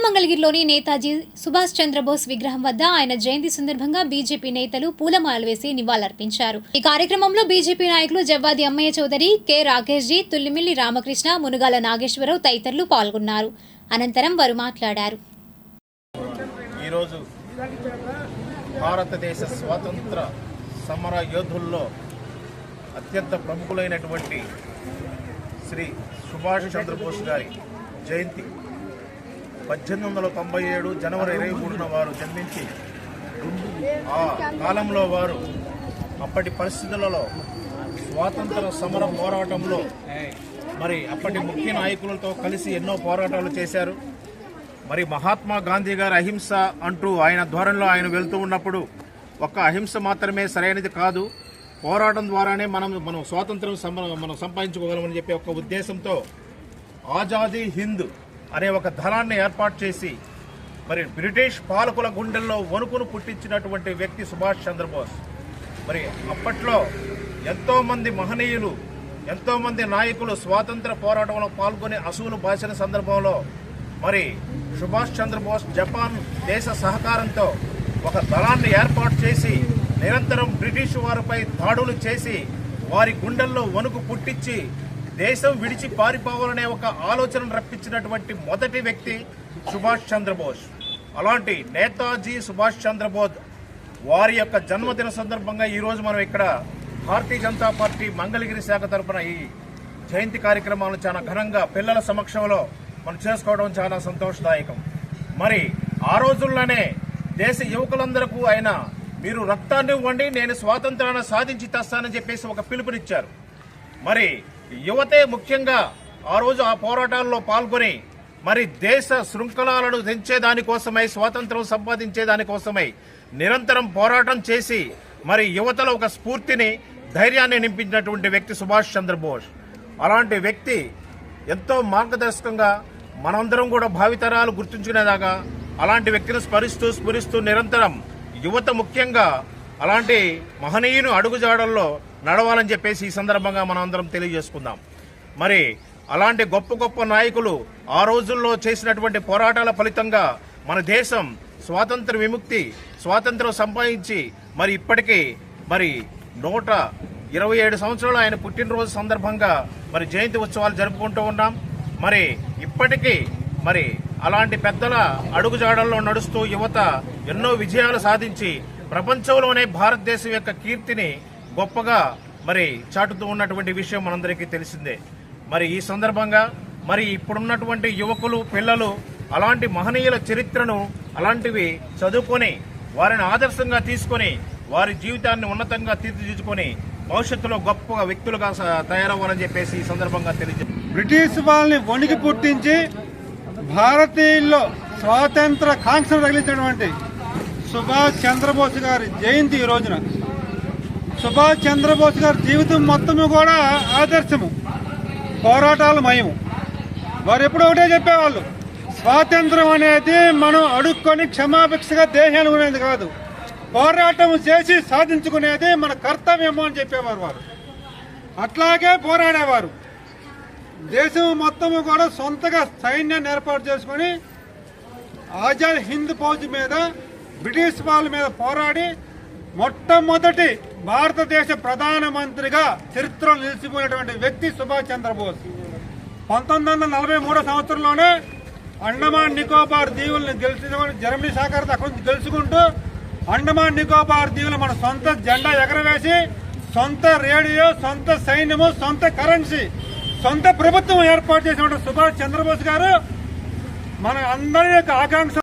మంగళగిరిలోని నేతాజీ సుభాష్ చంద్రబోస్ విగ్రహం వద్ద ఆయన జయంతి సందర్భంగా బీజేపీ నేతలు పూలమాలలు వేసి నివాళులర్పించారు। ఈ కార్యక్రమంలో బీజేపీ నాయకులు జవ్వాది అమ్మయ్య చౌదరి, కె రాకేష్ జీ, తుల్లిమిల్లి రామకృష్ణ, మునుగాల నాగేశ్వరరావు తదితరులు పాల్గొన్నారు। అనంతరం వారు మాట్లాడారు। ఈరోజు భారతదేశ స్వాతంత్ర సమర యోధుల్లో అత్యంత ప్రముఖులైనటువంటి శ్రీ సుభాష్ చంద్రబోస్ గారి జయంతి 1897 జనవరి 23న వారు జన్మించి ఆ కాలంలో వారు అప్పటి పరిస్థితులలో స్వాతంత్ర సమర పోరాటంలో మరి అప్పటి ముఖ్య నాయకులతో కలిసి ఎన్నో పోరాటాలు చేశారు। మరి మహాత్మా గాంధీ గారు అహింస అంటూ ఆయన ధోరణిలో ఆయన వెళ్తూ ఉన్నప్పుడు ఒక్క అహింస మాత్రమే సరైనది కాదు, పోరాటం ద్వారానే మనం స్వాతంత్రం మనం సంపాదించుకోగలమని చెప్పే ఒక ఉద్దేశంతో ఆజాదీ హింద్ అనే ఒక దళాన్ని ఏర్పాటు చేసి మరి బ్రిటిష్ పాలకుల గుండెల్లో వణుకును పుట్టించినటువంటి వ్యక్తి సుభాష్ చంద్రబోస్। మరి అప్పట్లో ఎంతోమంది మహనీయులు, ఎంతోమంది నాయకులు స్వాతంత్ర పోరాటంలో పాల్గొని అసువులు బాసిన సందర్భంలో మరి సుభాష్ చంద్రబోస్ జపాన్ దేశ సహకారంతో ఒక దళాన్ని ఏర్పాటు చేసి నిరంతరం బ్రిటిష్ వారిపై దాడులు చేసి వారి గుండెల్లో వణుకు పుట్టించి దేశం విడిచి పారిపోవాలనే ఒక ఆలోచనను రప్పించినటువంటి మొదటి వ్యక్తి సుభాష్ చంద్రబోస్। అలాంటి నేతాజీ సుభాష్ చంద్రబోస్ వారి యొక్క జన్మదిన సందర్భంగా ఈరోజు మనం ఇక్కడ భారతీయ జనతా పార్టీ మంగళగిరి శాఖ తరఫున ఈ జయంతి కార్యక్రమాలను చాలా ఘనంగా పిల్లల సమక్షంలో మనం చేసుకోవడం చాలా సంతోషదాయకం। మరి ఆ రోజుల్లోనే దేశ యువకులందరికీ ఆయన మీరు రక్తాన్ని ఇవ్వండి, నేను స్వాతంత్రాన్ని సాధించి తెస్తానని చెప్పేసి ఒక పిలుపునిచ్చారు। మరి యువతే ముఖ్యంగా ఆ రోజు ఆ పోరాటాల్లో పాల్గొని మరి దేశ శృంఖలాలను తెంచేదానికోసమై, స్వాతంత్రం సంపాదించేదానికోసమై నిరంతరం పోరాటం చేసి మరి యువతలో ఒక స్ఫూర్తిని, ధైర్యాన్ని నింపించినటువంటి వ్యక్తి సుభాష్ చంద్రబోస్। అలాంటి వ్యక్తి ఎంతో మార్గదర్శకంగా మనందరం కూడా భావితరాలు గుర్తుంచుకునేదాకా అలాంటి వ్యక్తిని స్మరిస్తూ నిరంతరం యువత ముఖ్యంగా అలాంటి మహనీయుని అడుగుజాడల్లో నడవాలని చెప్పేసి ఈ సందర్భంగా మనం అందరం తెలియజేసుకుందాం। మరి అలాంటి గొప్ప గొప్ప నాయకులు ఆ రోజుల్లో చేసినటువంటి పోరాటాల ఫలితంగా మన దేశం స్వాతంత్ర విముక్తి, స్వాతంత్రం సంపాదించి మరి ఇప్పటికీ మరి 127 సంవత్సరాలు ఆయన పుట్టినరోజు సందర్భంగా మరి జయంతి ఉత్సవాలు జరుపుకుంటూ ఉన్నాం। మరి ఇప్పటికీ మరి అలాంటి పెద్దల అడుగుజాడల్లో నడుస్తూ యువత ఎన్నో విజయాలు సాధించి ప్రపంచంలోనే భారతదేశం యొక్క కీర్తిని గొప్పగా మరి చాటుతూ ఉన్నటువంటి విషయం మనందరికీ తెలిసిందే। మరి ఈ సందర్భంగా మరి ఇప్పుడున్నటువంటి యువకులు, పిల్లలు అలాంటి మహనీయుల చరిత్రను అలాంటివి చదువుకొని వారిని ఆదర్శంగా తీసుకొని వారి జీవితాన్ని ఉన్నతంగా తీర్చిదిద్దుకొని భవిష్యత్తులో గొప్ప వ్యక్తులుగా తయారవ్వాలని చెప్పేసి ఈ సందర్భంగా తెలియజేస్తారు। బ్రిటిష్ వాళ్ళని వణికి పుట్టించి భారతీయుల్లో స్వాతంత్ర కాంక్షను తగిలించినటువంటి సుభాష్ చంద్రబోస్ గారి జయంతి ఈ రోజున। సుభాష్ చంద్రబోస్ గారి జీవితం మొత్తము కూడా ఆదర్శము, పోరాటాల మయము। వారు ఎప్పుడూ ఒకటే చెప్పేవాళ్ళు, స్వాతంత్రం అనేది మనం అడుక్కొని క్షమాభిక్షగా దేశాన్ని కొనేది కాదు, పోరాటం చేసి సాధించుకునేది మన కర్తవ్యము అని చెప్పేవారు వారు। అట్లాగే పోరాడేవారు। దేశం మొత్తము కూడా సొంతగా సైన్యాన్ని ఏర్పాటు చేసుకుని ఆజాద్ హింద్ ఫౌజ్ మీద, బ్రిటిష్ వాళ్ళ మీద పోరాడి మొట్టమొదటి భారతదేశ ప్రధానమంత్రిగా చరిత్రలో నిలిచిపోయినటువంటి వ్యక్తి సుభాష్ చంద్రబోస్। 1943 సంవత్సరంలోనే అండమాన్ నికోబార్ దీవులను గెలుచుకొని జర్మనీ సహకారంతో అక్కడ గెలుచుకుంటూ అండమాన్ నికోబార్ దీవులు మన సొంత జెండా ఎగరవేసి సొంత రేడియో, సొంత సైన్యము, సొంత కరెన్సీ, సొంత ప్రభుత్వం ఏర్పాటు చేసినటువంటి సుభాష్ చంద్రబోస్ గారు మన అందరి యొక్క ఆకాంక్ష